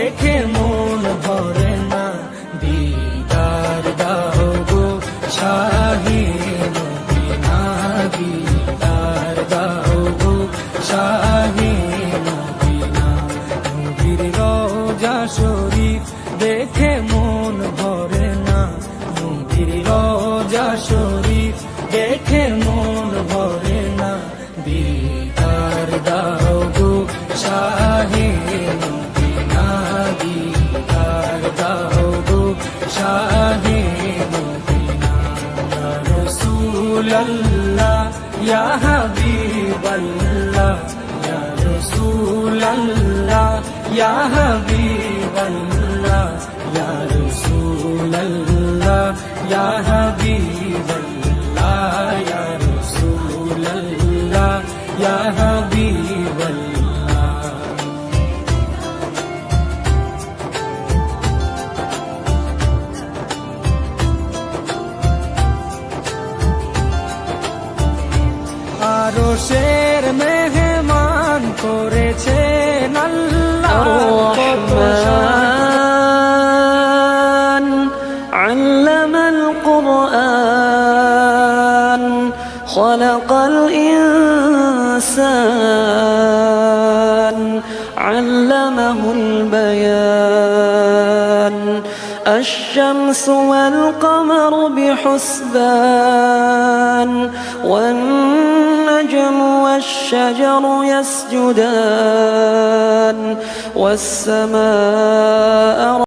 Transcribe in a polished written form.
দেখে মন ভরে না, দিদার দাও গো শাহে মদিনা, দিদার দাও গো শাহে মদিনা। নবীর রওজা শরীফ দেখে মন ভরে না, নবীর রওজা শরীফ দেখে মন ভরে না, দিদার দাও গো শাহে মদিনা, দিদার দাও গো শাহে মদিনা। ইয়া রাসূলাল্লাহ ইয়া হাবিবাল্লাহ, ইয়া রাসূলাল্লাহ ইয়া হাবিবাল্লাহ, ইয়া রাসূলাল্লাহ ইয়া হাবিবাল্লাহ, ইয়া রাসূলাল্লাহ ইয়া হাবিবাল্লাহ। আরশের মেহমান করেছেন আল্লাহ, الرحمن علم القرآن خلق الإنسان علمه البيان الشمس والقمر بحسبان والنجم والشجر يسجدان والسماء